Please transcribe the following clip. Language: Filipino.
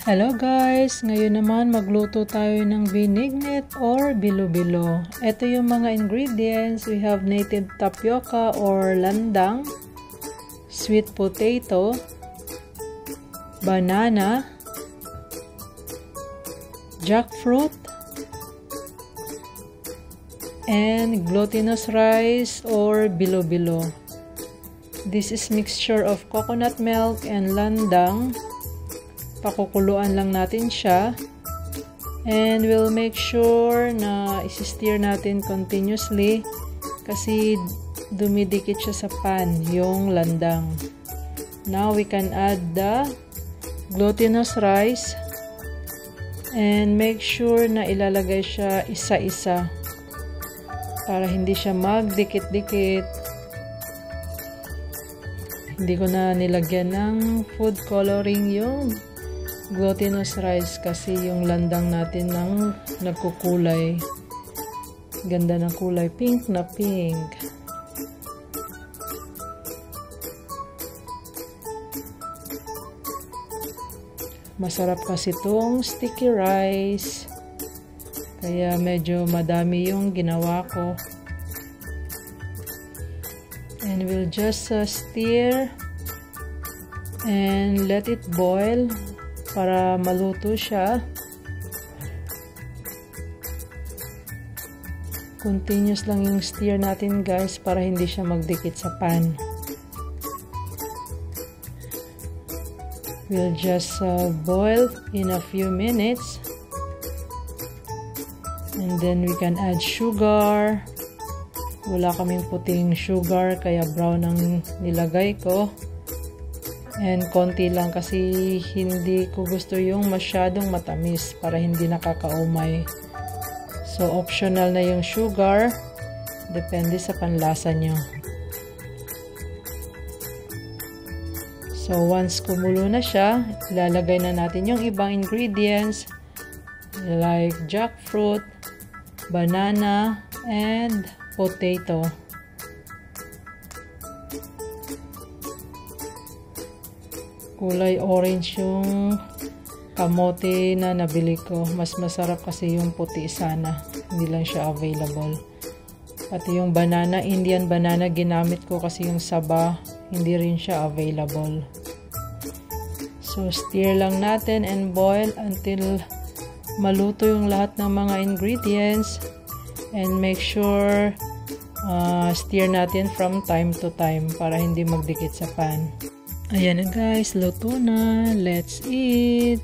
Hello guys! Ngayon naman magluto tayo ng binignet or bilo-bilo. Ito yung mga ingredients. We have native tapioca or landang, sweet potato, banana, jackfruit, and glutinous rice or bilo-bilo. This is mixture of coconut milk and landang. Pakukuluan lang natin siya. And we'll make sure na isi-stir natin continuously kasi dumidikit siya sa pan, yung landang. Now we can add the glutinous rice and make sure na ilalagay siya isa-isa para hindi siya magdikit-dikit. Hindi ko na nilagyan ng food coloring yung glutinous rice kasi yung landang natin nang nagkukulay. Ganda ng kulay, pink na pink. Masarap kasi itong sticky rice. Kaya medyo madami yung ginawa ko. And we'll just stir and let it boil para maluto siya. Continuous lang yung stir natin guys para hindi siya magdikit sa pan. We'll just boil in a few minutes. And then we can add sugar. Wala kaming puting sugar kaya brown ang nilagay ko. And konti lang kasi hindi ko gusto yung masyadong matamis para hindi nakakaumay. So optional na yung sugar. Depende sa panlasa nyo. So once kumulo na siya, ilalagay na natin yung ibang ingredients like jackfruit, banana, and potato. Kulay orange yung kamote na nabili ko. Mas masarap kasi yung puti sana. Hindi lang siya available. Pati yung banana, Indian banana ginamit ko kasi yung saba, hindi rin siya available. So stir lang natin and boil until maluto yung lahat ng mga ingredients. And make sure stir natin from time to time para hindi magdikit sa pan. Ayan na guys, luto na. Let's eat!